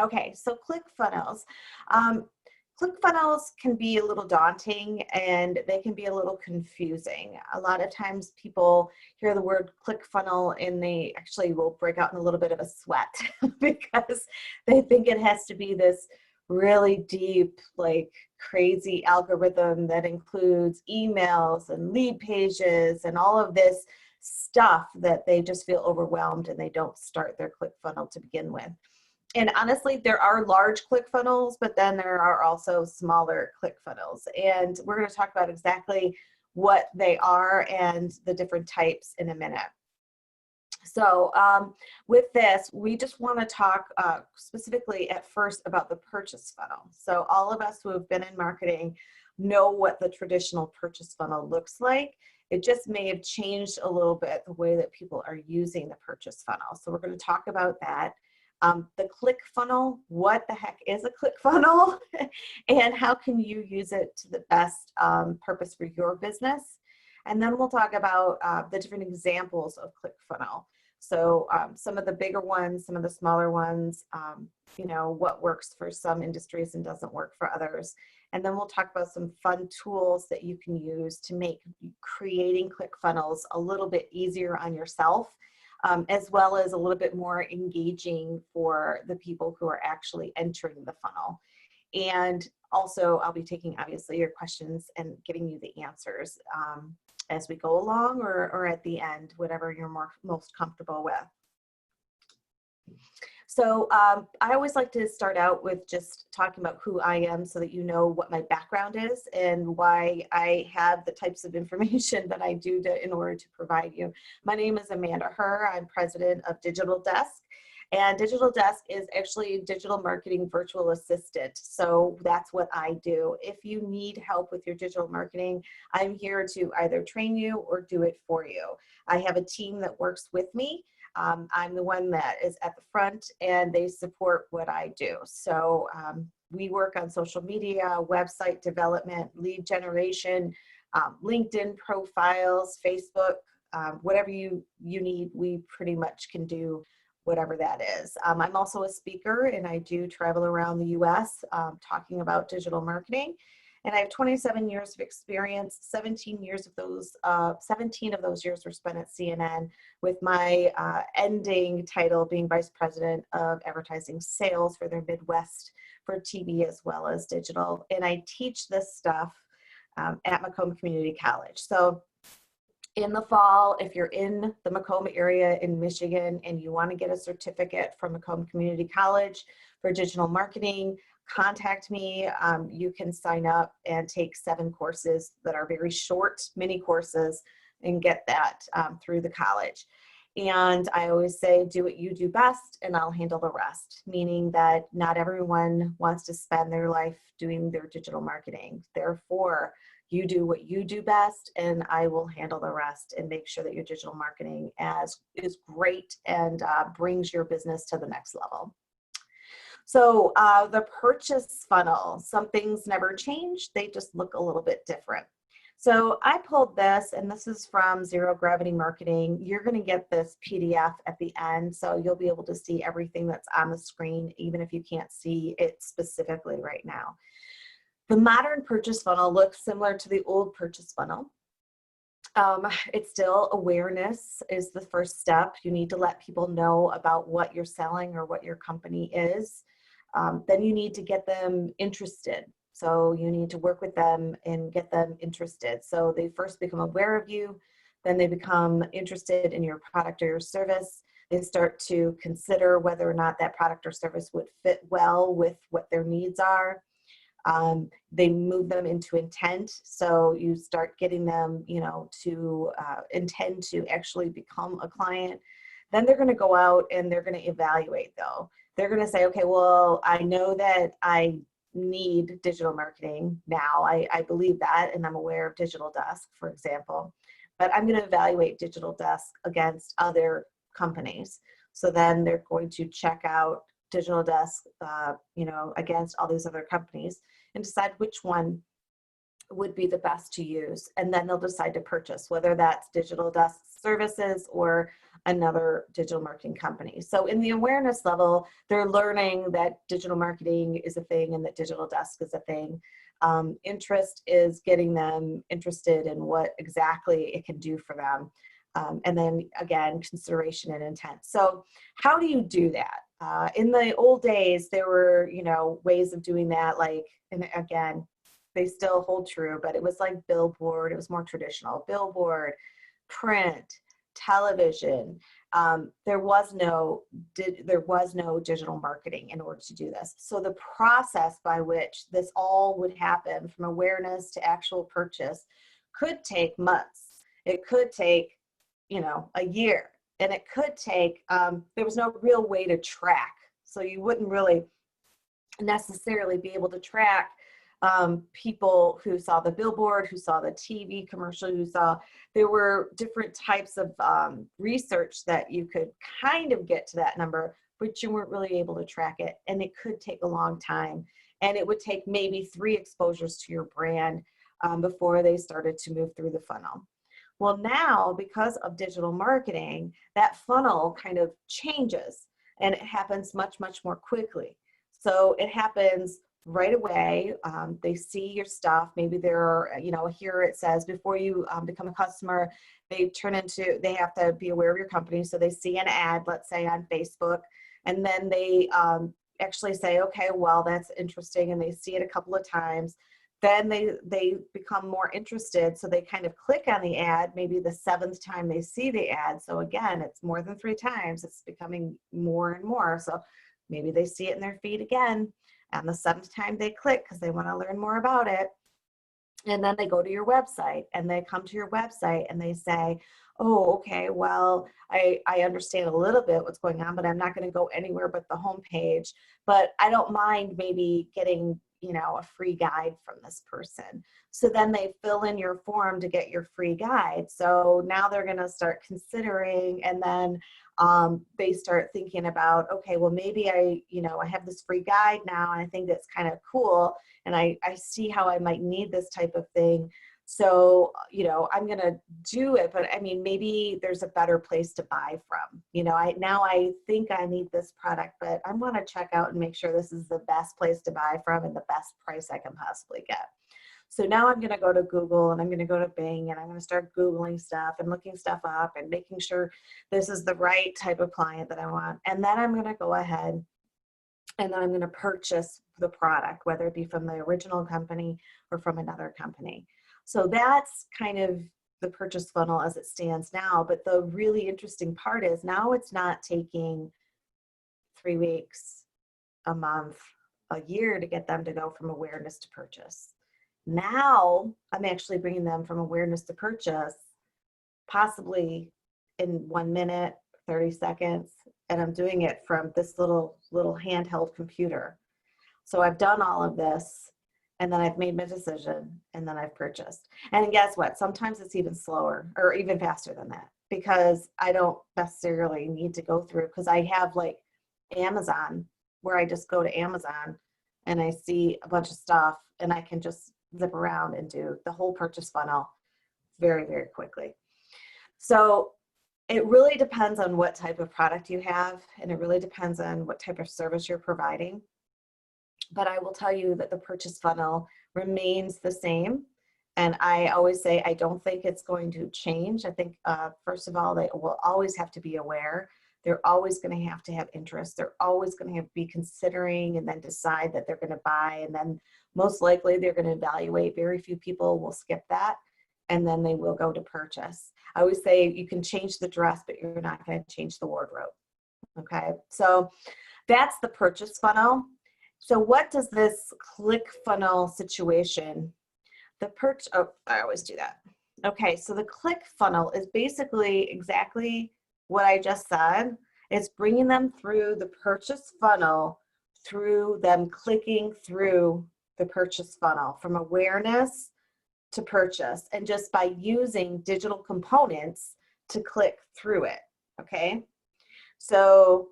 Okay, so ClickFunnels. Um, ClickFunnels can be a little daunting and they can be a little confusing. A lot of times people hear the word ClickFunnel and they actually will break out in a little bit of a sweat because they think it has to be this really deep, like crazy algorithm that includes emails and lead pages and all of this stuff that they just feel overwhelmed and they don't start their ClickFunnel to begin with. And honestly, there are large ClickFunnels, but then there are also smaller ClickFunnels. And we're going to talk about exactly what they are and the different types in a minute. So with this, we just want to talk specifically at first about the purchase funnel. So all of us who have been in marketing know what the traditional purchase funnel looks like. It just may have changed a little bit the way that people are using the purchase funnel. So we're going to talk about that. The ClickFunnel, what the heck is a ClickFunnel and how can you use it to the best purpose for your business? And then we'll talk about the different examples of ClickFunnel. So some of the bigger ones, some of the smaller ones, you know, what works for some industries and doesn't work for others. And then we'll talk about some fun tools that you can use to make creating ClickFunnels a little bit easier on yourself, as well as a little bit more engaging for the people who are actually entering the funnel. And also, I'll be taking obviously your questions and giving you the answers as we go along or at the end, whatever you're most comfortable with. So I always like to start out with just talking about who I am so that you know what my background is and why I have the types of information that I do in order to provide you. My name is Amanda Herr. I'm president of Digital Desk. And Digital Desk is actually a digital marketing virtual assistant. So that's what I do. If you need help with your digital marketing, I'm here to either train you or do it for you. I have a team that works with me. I'm the one that is at the front and they support what I do. So we work on social media, website development, lead generation, LinkedIn profiles, Facebook, whatever you need, we pretty much can do whatever that is. I'm also a speaker and I do travel around the US talking about digital marketing. And I have 27 years of experience. 17 of those years were spent at CNN, with my ending title being Vice President of Advertising Sales for their Midwest for TV as well as digital. And I teach this stuff at Macomb Community College. So in the fall, if you're in the Macomb area in Michigan and you want to get a certificate from Macomb Community College for digital marketing, contact me. You can sign up and take 7 courses that are very short mini courses and get that through the college. And I always say, do what you do best and I'll handle the rest, meaning that not everyone wants to spend their life doing their digital marketing. Therefore, you do what you do best and I will handle the rest and make sure that your digital marketing is great and brings your business to the next level. So the purchase funnel, some things never change, they just look a little bit different. So I pulled this, and this is from Zero Gravity Marketing. You're going to get this PDF at the end, so you'll be able to see everything that's on the screen, even if you can't see it specifically right now. The modern purchase funnel looks similar to the old purchase funnel. It's still awareness is the first step. You need to let people know about what you're selling or what your company is. Then you need to get them interested. So you need to work with them and get them interested. So they first become aware of you, then they become interested in your product or your service. They start to consider whether or not that product or service would fit well with what their needs are. They move them into intent. So you start getting them, to intend to actually become a client. Then they're going to go out and they're going to evaluate though. They're going to say, okay, well, I know that I need digital marketing now. I believe that, and I'm aware of Digital Desk, for example, but I'm going to evaluate Digital Desk against other companies. So then they're going to check out Digital Desk, against all these other companies and decide which one would be the best to use. And then they'll decide to purchase, whether that's Digital Desk Services or another digital marketing company. So in the awareness level, they're learning that digital marketing is a thing and that Digital Desk is a thing. Interest is getting them interested in what exactly it can do for them. And then again, consideration and intent. So how do you do that? In the old days, there were, ways of doing that, like, and again, they still hold true, but it was like billboard. It was more traditional. Billboard, print, television. There was no digital marketing in order to do this. So the process by which this all would happen, from awareness to actual purchase, could take months. It could take, a year, and it could take. There was no real way to track, so you wouldn't really necessarily be able to track people who saw the billboard, who saw the TV commercial, there were different types of research that you could kind of get to that number, but you weren't really able to track it. And it could take a long time. And it would take maybe 3 exposures to your brand before they started to move through the funnel. Well, now, because of digital marketing, that funnel kind of changes, and it happens much, much more quickly. So it happens right away. They see your stuff. Maybe they're, here it says, before you become a customer, they have to be aware of your company. So they see an ad, let's say on Facebook, and then they actually say, okay, well, that's interesting. And they see it a couple of times. Then they become more interested. So they kind of click on the ad, maybe the 7th time they see the ad. So again, it's more than 3 times. It's becoming more and more. So maybe they see it in their feed again. And the 7th time they click because they want to learn more about it. And then they go to your website, and they come to your website and they say, oh, okay, well, I understand a little bit what's going on, but I'm not going to go anywhere but the homepage. But I don't mind maybe getting, a free guide from this person. So then they fill in your form to get your free guide. So now they're going to start considering, and then they start thinking about, okay, well, maybe I have this free guide now, and I think that's kind of cool, and I see how I might need this type of thing. So, I'm going to do it, but I mean, maybe there's a better place to buy from. I think I need this product, but I want to check out and make sure this is the best place to buy from and the best price I can possibly get. So now I'm going to go to Google, and I'm going to go to Bing, and I'm going to start Googling stuff and looking stuff up and making sure this is the right type of client that I want. And then I'm going to go ahead and then I'm going to purchase the product, whether it be from the original company or from another company. So that's kind of the purchase funnel as it stands now. But the really interesting part is now it's not taking 3 weeks, a month, a year to get them to go from awareness to purchase. Now I'm actually bringing them from awareness to purchase, possibly in 1 minute, 30 seconds, and I'm doing it from this little handheld computer. So I've done all of this, and then I've made my decision, and then I've purchased. And guess what? Sometimes it's even slower or even faster than that, because I don't necessarily need to go through, because I have like Amazon, where I just go to Amazon and I see a bunch of stuff, and I can just zip around and do the whole purchase funnel very, very quickly. So it really depends on what type of product you have, and it really depends on what type of service you're providing. But I will tell you that the purchase funnel remains the same. And I always say, I don't think it's going to change. I think, first of all, they will always have to be aware. They're always going to have interest. They're always going to be considering and then decide that they're going to buy. And then most likely they're going to evaluate. Very few people will skip that. And then they will go to purchase. I always say you can change the dress, but you're not going to change the wardrobe. Okay. So that's the purchase funnel. So what does this ClickFunnel situation, I always do that. Okay, so the ClickFunnel is basically exactly what I just said. It's bringing them through the purchase funnel, through them clicking through the purchase funnel from awareness to purchase, and just by using digital components to click through it, okay? So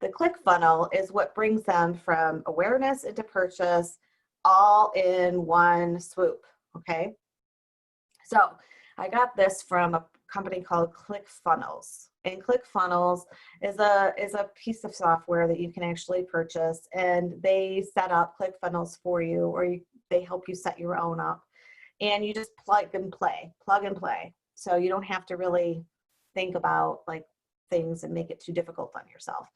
the ClickFunnel is what brings them from awareness into purchase all in one swoop, okay? So I got this from a company called Clickfunnels. And Clickfunnels is a piece of software that you can actually purchase, and they set up Clickfunnels for you, or they help you set your own up. And you just plug and play. So you don't have to really think about like things and make it too difficult on yourself.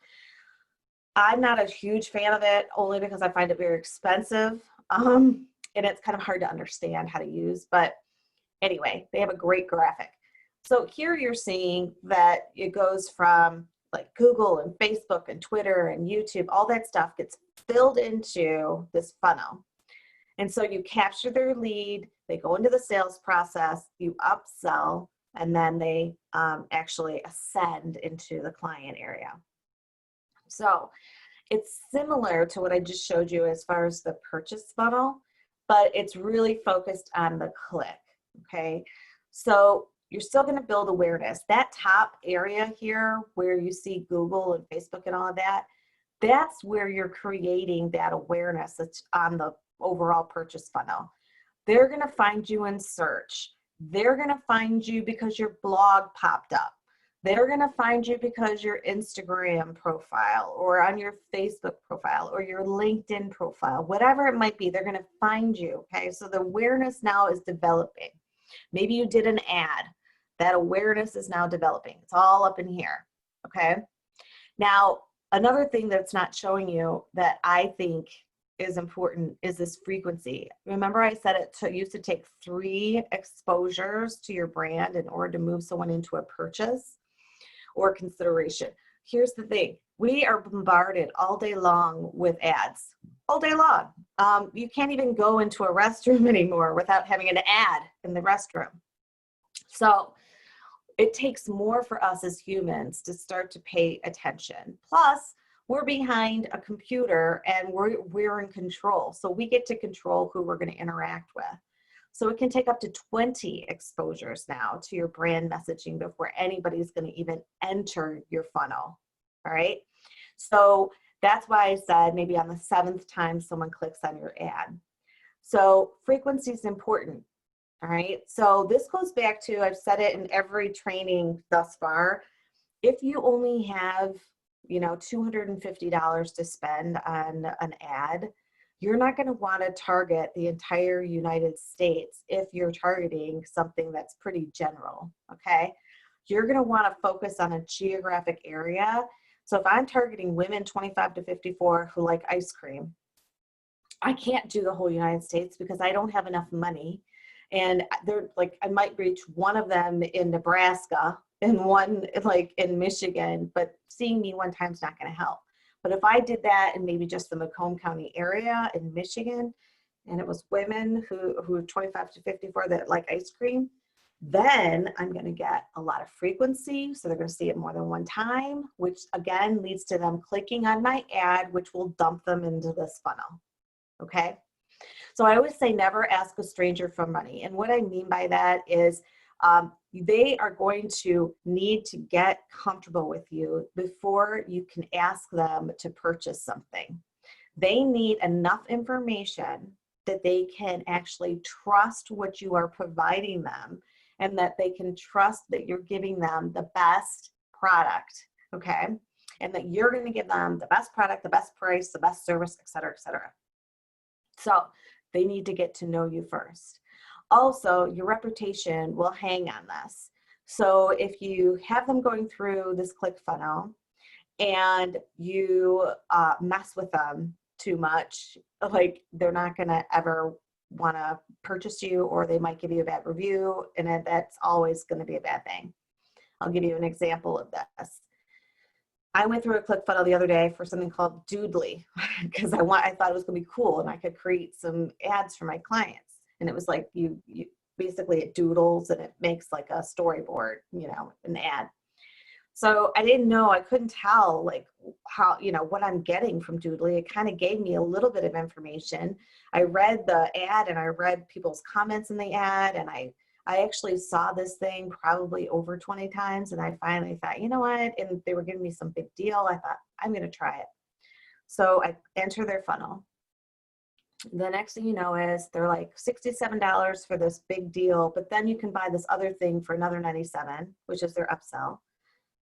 I'm not a huge fan of it, only because I find it very expensive. And it's kind of hard to understand how to use, but anyway, they have a great graphic. So here you're seeing that it goes from like Google and Facebook and Twitter and YouTube, all that stuff gets filled into this funnel. And so you capture their lead, they go into the sales process, you upsell, and then they actually ascend into the client area. So it's similar to what I just showed you as far as the purchase funnel, but it's really focused on the click, okay? So you're still gonna build awareness. That top area here where you see Google and Facebook and all of that, that's where you're creating that awareness that's on the overall purchase funnel. They're gonna find you in search. They're gonna find you because your blog popped up. They're gonna find you because your Instagram profile or on your Facebook profile or your LinkedIn profile, whatever it might be, they're gonna find you, okay? So the awareness now is developing. Maybe you did an ad. That awareness is now developing. It's all up in here, okay? Now, another thing that's not showing you that I think is important is this frequency. Remember I said it used to take 3 exposures to your brand in order to move someone into a purchase or consideration. Here's the thing. We are bombarded all day long with ads, all day long. You can't even go into a restroom anymore without having an ad in the restroom. So it takes more for us as humans to start to pay attention. Plus, we're behind a computer and we're in control. So we get to control who we're going to interact with. So it can take up to 20 exposures now to your brand messaging before anybody's going to even enter your funnel. All right. So that's why I said maybe on the 7th time someone clicks on your ad. So frequency is important. All right. So this goes back to, I've said it in every training thus far. If you only have, $250 to spend on an ad, you're not going to want to target the entire United States if you're targeting something that's pretty general, okay? You're going to want to focus on a geographic area. So if I'm targeting women 25 to 54 who like ice cream, I can't do the whole United States because I don't have enough money. And they're like, I might reach one of them in Nebraska and one like in Michigan, but seeing me one time is not going to help. But if I did that in maybe just the Macomb County area in Michigan, and it was women who are 25 to 54 that like ice cream, then I'm going to get a lot of frequency. So they're going to see it more than one time, which again leads to them clicking on my ad, which will dump them into this funnel. Okay. So I always say never ask a stranger for money. And what I mean by that is they are going to need to get comfortable with you before you can ask them to purchase something. They need enough information that they can actually trust what you are providing them and that they can trust that you're giving them the best product, okay? And that you're going to give them the best product, the best price, the best service, et cetera, et cetera. So they need to get to know you first. Also, your reputation will hang on this. So if you have them going through this ClickFunnel and you mess with them too much, like they're not gonna ever wanna purchase you, or they might give you a bad review, and that's always gonna be a bad thing. I'll give you an example of this. I went through a ClickFunnel the other day for something called Doodly because I thought it was gonna be cool and I could create some ads for my clients. And it was like you basically it doodles and it makes like a storyboard, an ad. So I didn't know, I couldn't tell like how, what I'm getting from Doodly. It kind of gave me a little bit of information. I read the ad and I read people's comments in the ad, and I actually saw this thing probably over 20 times, and I finally thought, you know what? And they were giving me some big deal. I thought, I'm going to try it. So I enter their funnel. The next thing you know is they're like $67 for this big deal, but then you can buy this other thing for another 97, which is their upsell.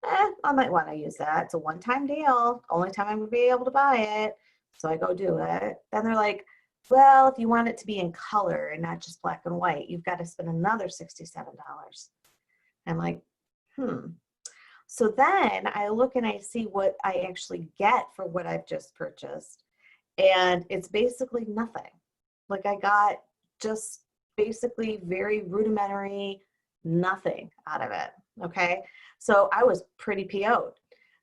I might want to use that. It's a one-time deal. Only time I'm going to be able to buy it. So I go do it. Then they're like, well, if you want it to be in color and not just black and white, you've got to spend another $67. I'm like, So then I look and I see what I actually get for what I've just purchased. And it's basically nothing. Like I got just basically very rudimentary nothing out of it. Okay. So I was pretty PO'd.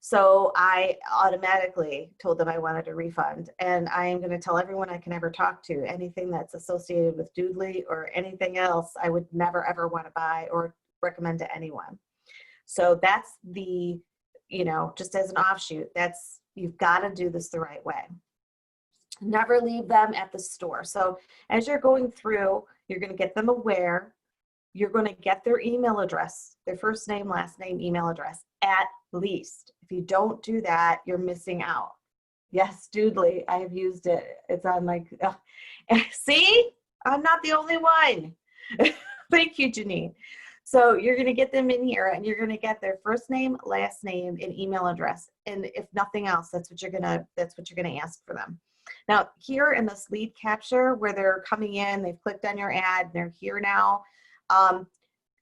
So I automatically told them I wanted a refund, and I am going to tell everyone I can ever talk to anything that's associated with Doodly or anything else I would never ever want to buy or recommend to anyone. So that's the, just as an offshoot, you've got to do this the right way. Never leave them at the store. So as you're going through, you're going to get them aware. You're going to get their email address, their first name, last name, email address, at least. If you don't do that, you're missing out. Yes, Doodly, I have used it. It's on my, see, I'm not the only one. Thank you, Janine. So you're going to get them in here, and you're going to get their first name, last name, and email address. And if nothing else, that's what you're going to ask for them. Now, here in this lead capture where they're coming in, they've clicked on your ad, they're here now.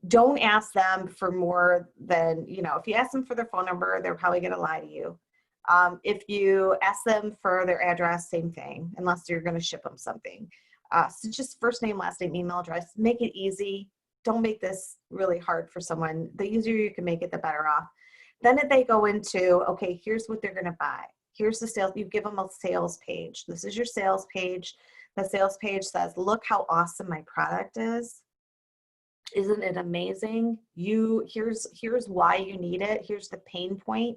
Don't ask them for more than, if you ask them for their phone number, they're probably going to lie to you. If you ask them for their address, same thing, unless you're going to ship them something. So just first name, last name, email address, make it easy. Don't make this really hard for someone. The easier you can make it, the better off. Then if they go into, okay, here's what they're going to buy. Here's the sales, you give them a sales page. This is your sales page. The sales page says, look how awesome my product is. Isn't it amazing? Here's why you need it. Here's the pain point.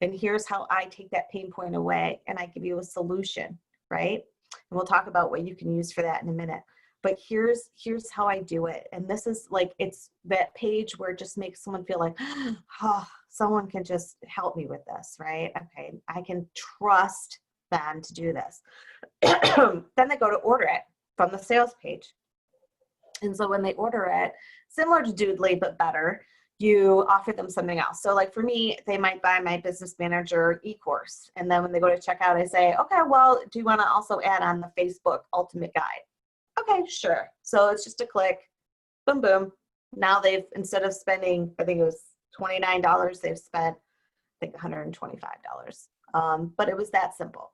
And here's how I take that pain point away and I give you a solution, right? And we'll talk about what you can use for that in a minute. But here's how I do it. And this is like, it's that page where it just makes someone feel like, oh, someone can just help me with this, right? Okay, I can trust them to do this. Then they go to order it from the sales page. And so when they order it, similar to Doodly, but better, you offer them something else. So like for me, they might buy my business manager e-course. And then when they go to checkout, I say, okay, well, do you want to also add on the Facebook ultimate guide? Okay, sure. So it's just a click, boom, boom. Now they've, instead of spending, I think it was $29, they've spent, I think $125. But it was that simple.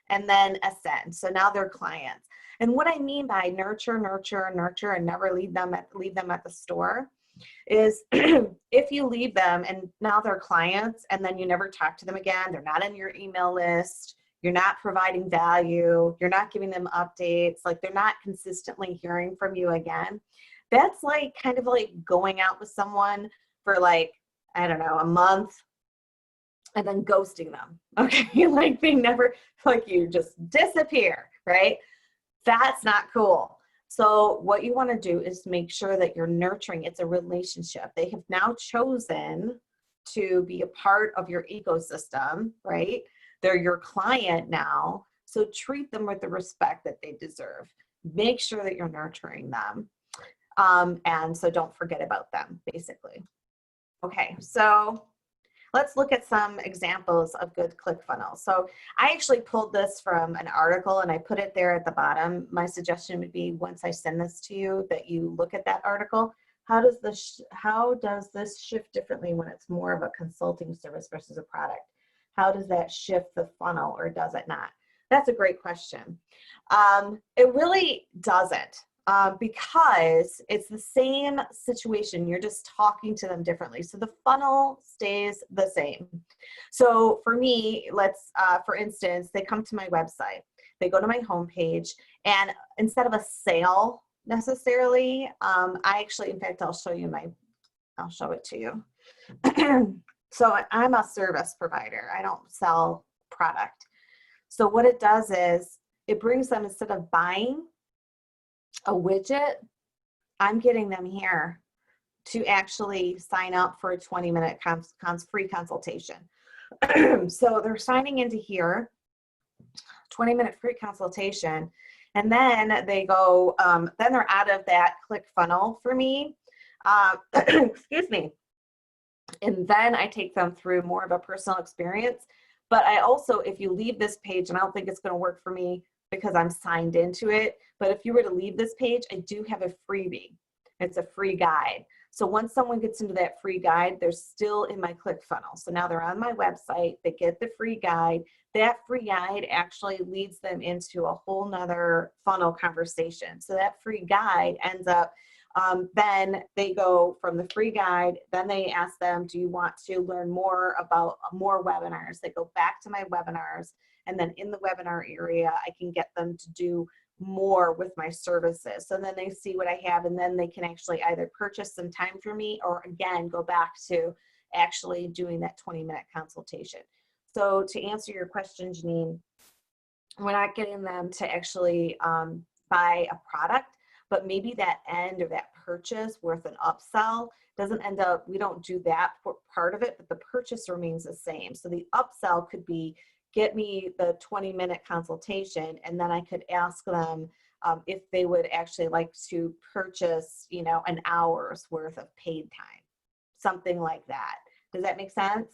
And then ascend. So now they're clients. And what I mean by nurture, nurture, nurture, and never leave them at the store is if you leave them and now they're clients and then you never talk to them again, they're not in your email list, you're not providing value, you're not giving them updates, like they're not consistently hearing from you again. That's like kind of like going out with someone for like, I don't know, a month and then ghosting them. Okay, like they never, like you just disappear, right? That's not cool. So what you want to do is make sure that you're nurturing. It's a relationship. They have now chosen to be a part of your ecosystem, right? They're your client now. So treat them with the respect that they deserve. Make sure that you're nurturing them. And so don't forget about them, basically. Okay, so let's look at some examples of good ClickFunnels. So I actually pulled this from an article and I put it there at the bottom. My suggestion would be once I send this to you that you look at that article. How does this shift differently when it's more of a consulting service versus a product? How does that shift the funnel or does it not? That's a great question. It really doesn't. Because it's the same situation. You're just talking to them differently. So the funnel stays the same. So for me, for instance, they come to my website, they go to my homepage, and instead of a sale necessarily, I actually, in fact, I'll show it to you. So I'm a service provider. I don't sell product. So what it does is it brings them, instead of buying a widget, I'm getting them here to actually sign up for a 20-minute free consultation. So they're signing into here. 20-minute free consultation. And then they go, then they're out of that ClickFunnel for me. Excuse me. And then I take them through more of a personal experience. But I also, if you leave this page, and I don't think it's going to work for me because I'm signed into it, but if you were to leave this page, I do have a freebie. It's a free guide. So once someone gets into that free guide, they're still in my ClickFunnel. So now they're on my website, they get the free guide. That free guide actually leads them into a whole nother funnel conversation. So that free guide ends up, then they go from the free guide, then they ask them, do you want to learn more about more webinars? They go back to my webinars, and then in the webinar area, I can get them to do more with my services. So then they see what I have, and then they can actually either purchase some time from me, or again, go back to actually doing that 20-minute consultation. So to answer your question, Janine, we're not getting them to actually buy a product, but maybe that end or that purchase worth an upsell doesn't end up, we don't do that for part of it, but the purchase remains the same. So the upsell could be, get me the 20-minute consultation, and then I could ask them if they would actually like to purchase, you know, an hour's worth of paid time, something like that. Does that make sense?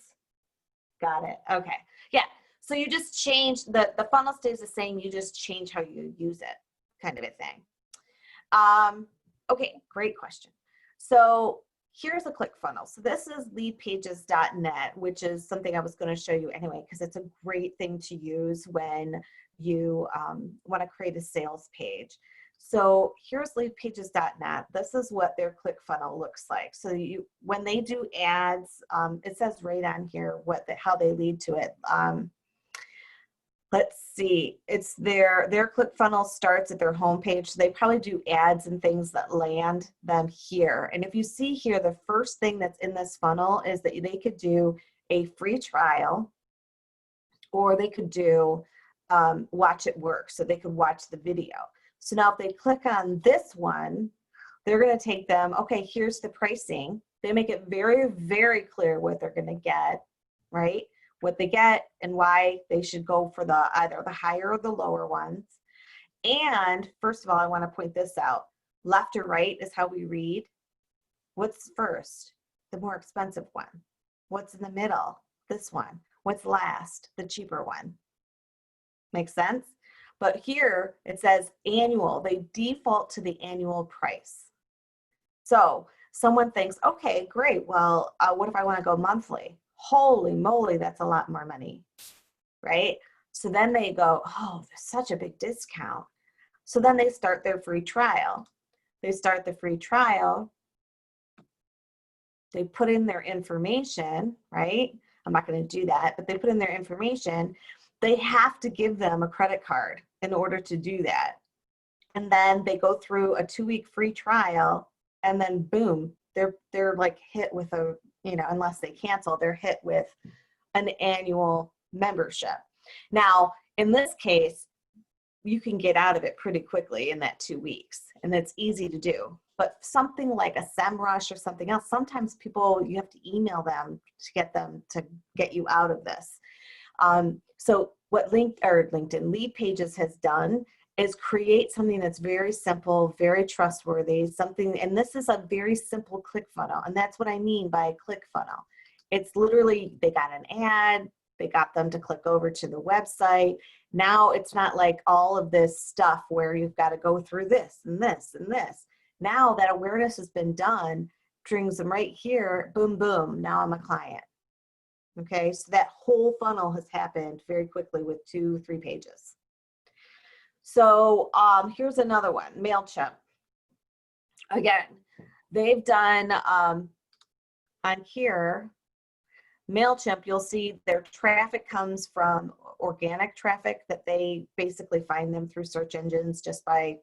Got it. Okay. Yeah. So you just change, the funnel stays the same. You just change how you use it, kind of a thing. Okay. Great question. So here's a ClickFunnels. So this is leadpages.net, which is something I was going to show you anyway, because it's a great thing to use when you want to create a sales page. So here's leadpages.net. This is what their ClickFunnel looks like. So when they do ads, it says right on here how they lead to it. Let's see, it's their ClickFunnels starts at their homepage. So they probably do ads and things that land them here. And if you see here, the first thing that's in this funnel is that they could do a free trial, or they could do watch it work. So they could watch the video. So now if they click on this one, they're going to take them, okay, here's the pricing. They make it very, very clear what they're going to get, right? What they get and why they should go for either the higher or the lower ones. And first of all, I want to point this out. Left or right is how we read. What's first? The more expensive one. What's in the middle? This one. What's last? The cheaper one. Make sense? But here it says annual. They default to the annual price. So someone thinks, okay, great. Well, what if I want to go monthly? Holy moly, that's a lot more money, right? So then they go, oh, there's such a big discount. So then they start their free trial. They start the free trial. They put in their information, right? I'm not going to do that, but they put in their information. They have to give them a credit card in order to do that. And then they go through a 2-week free trial, and then boom, they're like hit with a, you know, unless they cancel, they're hit with an annual membership. Now, in this case, you can get out of it pretty quickly in that 2 weeks, and it's easy to do. But something like a SEMrush or something else, sometimes people, you have to email them to get them to get you out of this. So what LinkedIn Lead Pages has done is create something that's very simple, very trustworthy, something, and this is a very simple ClickFunnel, and that's what I mean by ClickFunnel. It's literally, they got an ad, they got them to click over to the website. Now it's not like all of this stuff where you've got to go through this and this and this. Now that awareness has been done, brings them right here, boom, boom, now I'm a client. Okay, so that whole funnel has happened very quickly with 2-3 pages. So here's another one, MailChimp. Again, they've done on here, MailChimp, you'll see their traffic comes from organic traffic that they basically find them through search engines just by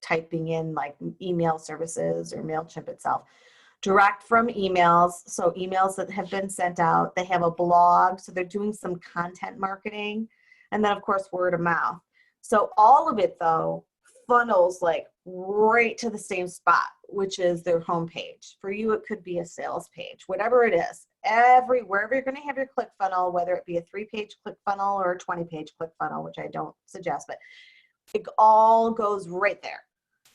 typing in like email services or MailChimp itself. Direct from emails, so emails that have been sent out. They have a blog, so they're doing some content marketing. And then of course, word of mouth. So all of it though funnels like right to the same spot, which is their homepage. For you, it could be a sales page, whatever it is. Wherever you're going to have your ClickFunnel, whether it be a 3-page ClickFunnel or a 20-page ClickFunnel, which I don't suggest, but it all goes right there.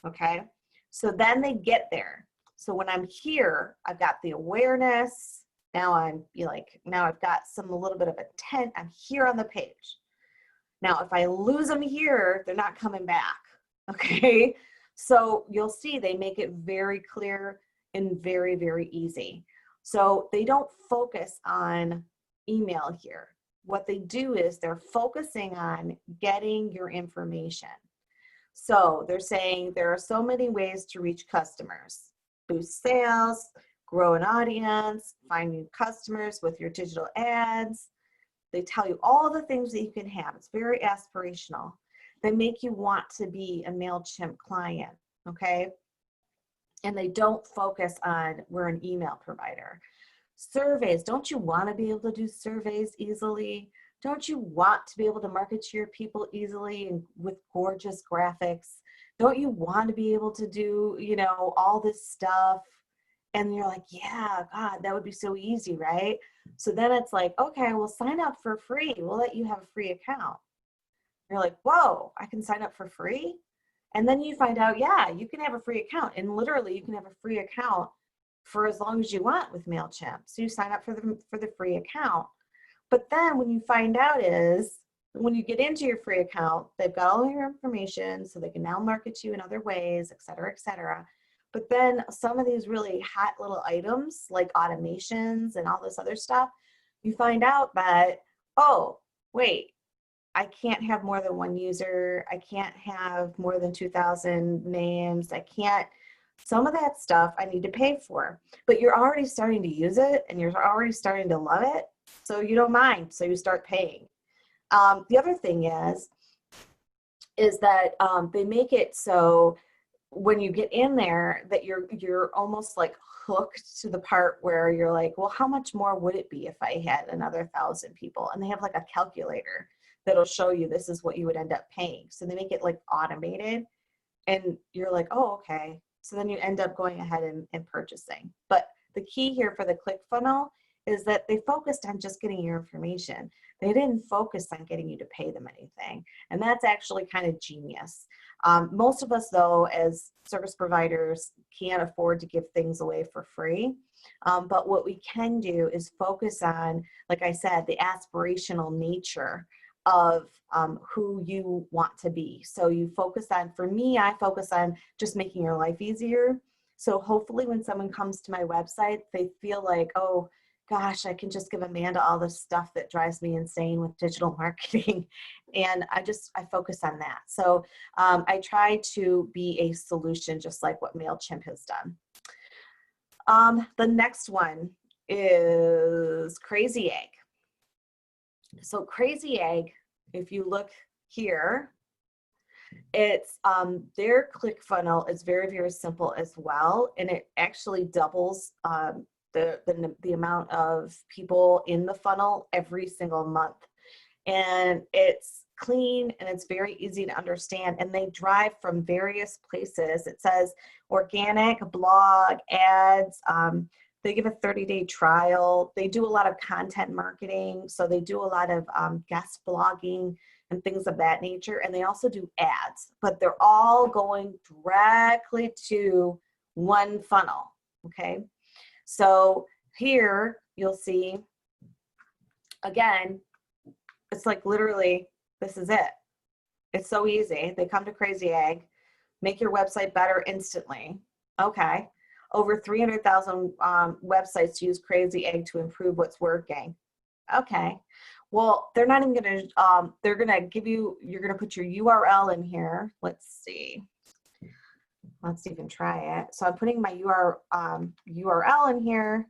Okay. So then they get there. So when I'm here, I've got the awareness. Now I've got a little bit of intent. I'm here on the page. Now, if I lose them here, they're not coming back. Okay. So you'll see they make it very clear and very, very easy. So they don't focus on email here. What they do is they're focusing on getting your information. So they're saying there are so many ways to reach customers: boost sales, grow an audience, find new customers with your digital ads. They tell you all the things that you can have. It's very aspirational. They make you want to be a MailChimp client, okay? And they don't focus on, we're an email provider. Surveys, don't you want to be able to do surveys easily? Don't you want to be able to market to your people easily and with gorgeous graphics? Don't you want to be able to do, all this stuff? And you're like, yeah, God, that would be so easy, right? So then it's like, okay, well, sign up for free. We'll let you have a free account. You're like, whoa, I can sign up for free? And then you find out, yeah, you can have a free account. And literally, you can have a free account for as long as you want with MailChimp. So you sign up for the free account. But then when you find out is, when you get into your free account, they've got all your information, so they can now market you in other ways, et cetera, et cetera. But then some of these really hot little items like automations and all this other stuff, you find out that, oh, wait, I can't have more than one user. I can't have more than 2,000 names. Some of that stuff I need to pay for. But you're already starting to use it and you're already starting to love it. So you don't mind. So you start paying. The other thing is that they make it so when you get in there that you're almost like hooked to the part where you're like, well, how much more would it be if I had another 1,000 people? And they have like a calculator that'll show you this is what you would end up paying. So they make it like automated and you're like, oh, okay. So then you end up going ahead and purchasing. But the key here for the ClickFunnel is that they focused on just getting your information. They didn't focus on getting you to pay them anything. And that's actually kind of genius. Most of us, though, as service providers, can't afford to give things away for free. But what we can do is focus on, like I said, the aspirational nature of who you want to be. So you focus on, for me, I focus on just making your life easier. So hopefully when someone comes to my website, they feel like, oh, gosh, I can just give Amanda all the stuff that drives me insane with digital marketing. And I focus on that. So I try to be a solution just like what MailChimp has done. The next one is Crazy Egg. So Crazy Egg, if you look here, it's their ClickFunnel is very, very simple as well. And it actually doubles the amount of people in the funnel every single month. And it's clean and it's very easy to understand. And they drive from various places. It says organic, blog, ads. They give a 30-day trial. They do a lot of content marketing. So they do a lot of guest blogging and things of that nature. And they also do ads, but they're all going directly to one funnel, okay? So here you'll see, again, it's like literally, this is it. It's so easy. They come to Crazy Egg, make your website better instantly. Okay. Over 300,000 websites use Crazy Egg to improve what's working. Okay. Well, they're not even going to, they're going to give you, you're going to put your URL in here. Let's see. Let's even try it. So I'm putting my URL in here.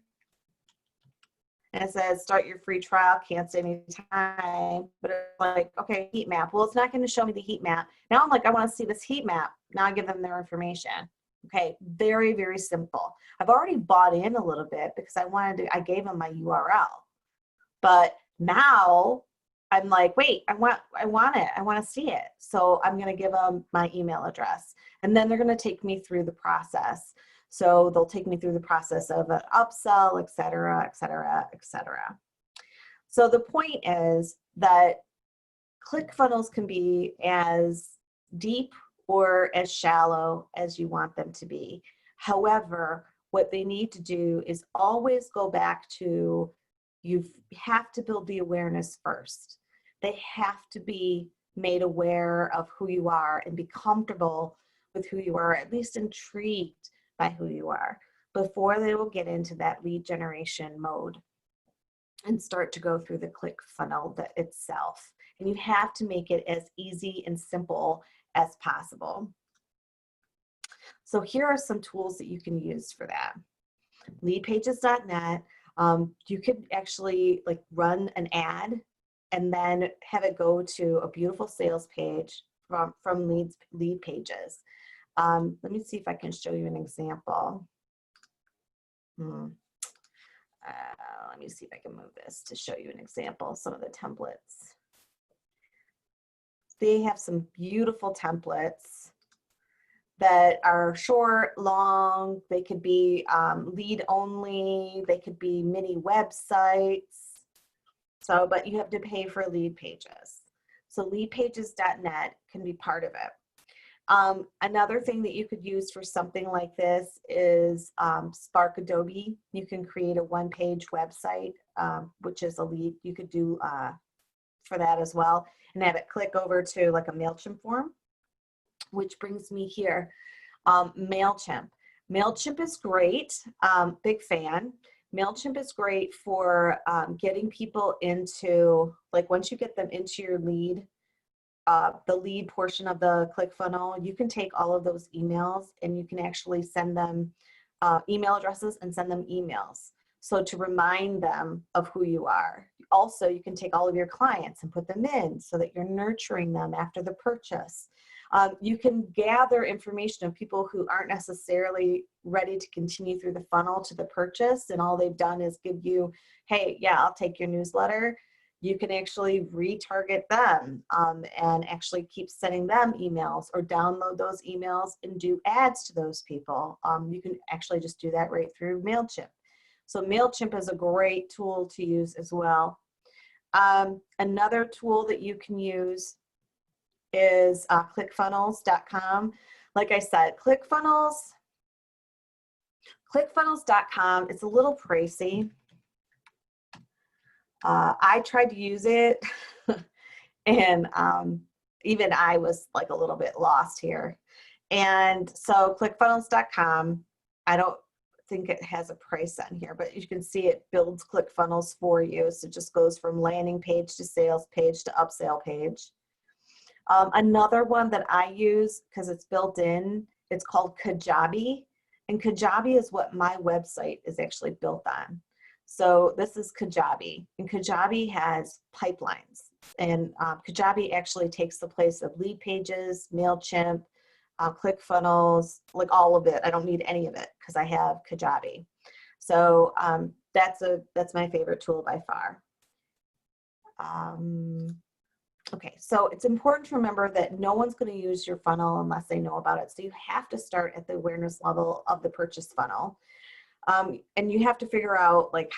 And it says, start your free trial, can't stay any time. But it's like, okay, heat map. Well, it's not going to show me the heat map. Now I'm like, I want to see this heat map. Now I give them their information. Okay, very, very simple. I've already bought in a little bit because I gave them my URL. But now I'm like, wait, I want it. I want to see it. So I'm going to give them my email address, and then they're going to take me through the process. So they'll take me through the process of an upsell, et cetera, et cetera, et cetera. So the point is that ClickFunnels can be as deep or as shallow as you want them to be. However, what they need to do is always go back to, you have to build the awareness first. They have to be made aware of who you are and be comfortable with who you are, at least intrigued by who you are, before they will get into that lead generation mode and start to go through the ClickFunnel itself. And you have to make it as easy and simple as possible. So here are some tools that you can use for that. Leadpages.net. You could actually like run an ad and then have it go to a beautiful sales page from lead pages. Let me see if I can show you an example. Let me see if I can move this to show you an example of some of the templates. They have some beautiful templates that are short, long. They could be lead only. They could be mini websites. So, but you have to pay for lead pages. So leadpages.net can be part of it. Another thing that you could use for something like this is Spark Adobe. You can create a one-page website, which is a lead. You could do for that as well, and have it click over to like a MailChimp form, which brings me here. MailChimp. MailChimp is great. Big fan. MailChimp is great for getting people into, like once you get them into your lead, the lead portion of the ClickFunnel, you can take all of those emails and you can actually send them email addresses and send them emails. So to remind them of who you are. Also, you can take all of your clients and put them in so that you're nurturing them after the purchase. You can gather information of people who aren't necessarily ready to continue through the funnel to the purchase, and all they've done is give you, hey, yeah, I'll take your newsletter. You can actually retarget them and actually keep sending them emails or download those emails and do ads to those people. You can actually just do that right through MailChimp. So MailChimp is a great tool to use as well. Another tool that you can use is Clickfunnels.com. Like I said, Clickfunnels.com, it's a little pricey. I tried to use it and even I was like a little bit lost here. And so Clickfunnels.com, I don't think it has a price on here, but you can see it builds ClickFunnels for you. So it just goes from landing page to sales page to upsell page. Another one that I use because it's built in, it's called Kajabi. And Kajabi is what my website is actually built on. So this is Kajabi, and Kajabi has pipelines. And Kajabi actually takes the place of lead pages, MailChimp, ClickFunnels, like all of it. I don't need any of it because I have Kajabi. So that's my favorite tool by far. Okay, so it's important to remember that no one's going to use your funnel unless they know about it. So you have to start at the awareness level of the purchase funnel. And you have to figure out like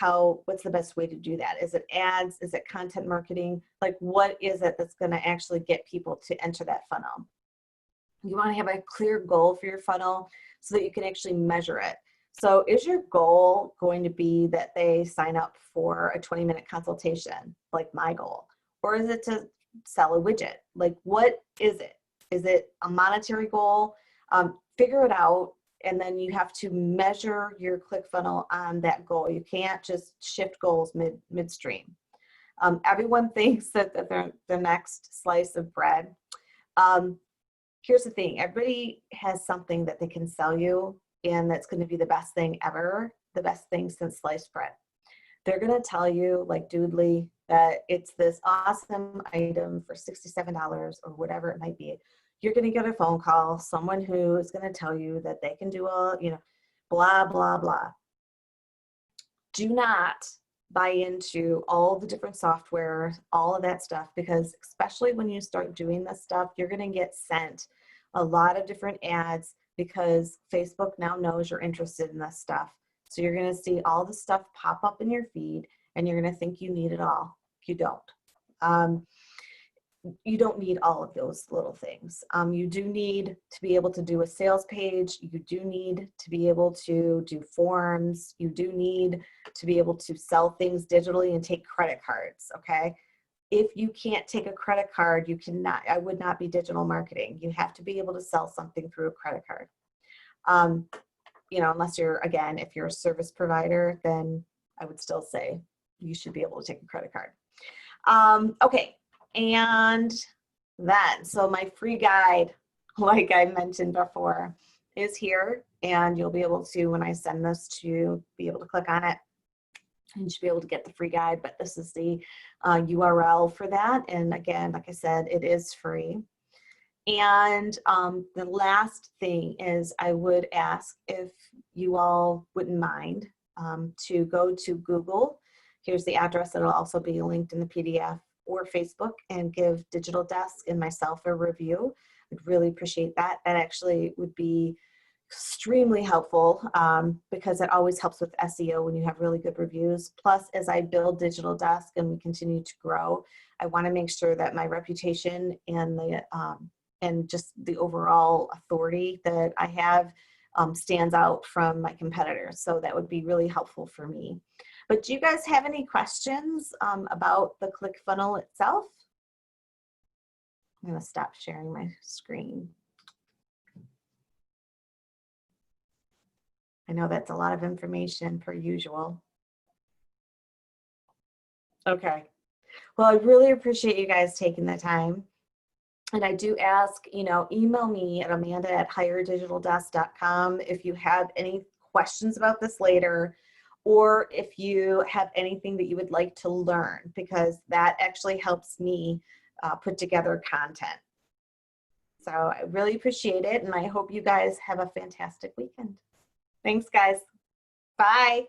what's the best way to do that? Is it ads? Is it content marketing? Like what is it that's going to actually get people to enter that funnel? You want to have a clear goal for your funnel so that you can actually measure it. So is your goal going to be that they sign up for a 20-minute consultation, like my goal? Or is it to sell a widget? Like what is it? Is it a monetary goal? Figure it out. And then you have to measure your ClickFunnel on that goal. You can't just shift goals midstream. Everyone thinks that they're the next slice of bread. Here's the thing. Everybody has something that they can sell you, and that's going to be the best thing ever, the best thing since sliced bread. They're going to tell you, like Doodly, that it's this awesome item for $67 or whatever it might be. You're going to get a phone call, someone who is going to tell you that they can do blah, blah, blah. Do not buy into all the different software, all of that stuff, because especially when you start doing this stuff, you're going to get sent a lot of different ads because Facebook now knows you're interested in this stuff. So you're going to see all the stuff pop up in your feed and you're going to think you need it all. You don't. You don't need all of those little things. You do need to be able to do a sales page. You do need to be able to do forms. You do need to be able to sell things digitally and take credit cards, okay? If you can't take a credit card, you cannot, I would not be digital marketing. You have to be able to sell something through a credit card. You know, unless you're, again, if you're a service provider, then I would still say you should be able to take a credit card. Okay. And then, so my free guide, like I mentioned before, is here, and you'll be able to, when I send this to be able to click on it, and you should be able to get the free guide, but this is the URL for that. And again, like I said, it is free. And the last thing is I would ask if you all wouldn't mind to go to Google. Here's the address. It'll also be linked in the PDF, or Facebook, and give Digital Desk and myself a review. I'd really appreciate that. That actually would be extremely helpful because it always helps with SEO when you have really good reviews. Plus, as I build Digital Desk and we continue to grow, I want to make sure that my reputation and the and just the overall authority that I have stands out from my competitors. So that would be really helpful for me. But do you guys have any questions about the ClickFunnel itself? I'm going to stop sharing my screen. I know that's a lot of information per usual. Okay. Well, I really appreciate you guys taking the time. And I do ask, you know, email me at amanda@hiredigitaldesk.com if you have any questions about this later, or if you have anything that you would like to learn, because that actually helps me put together content. So I really appreciate it, and I hope you guys have a fantastic weekend. Thanks, guys. Bye.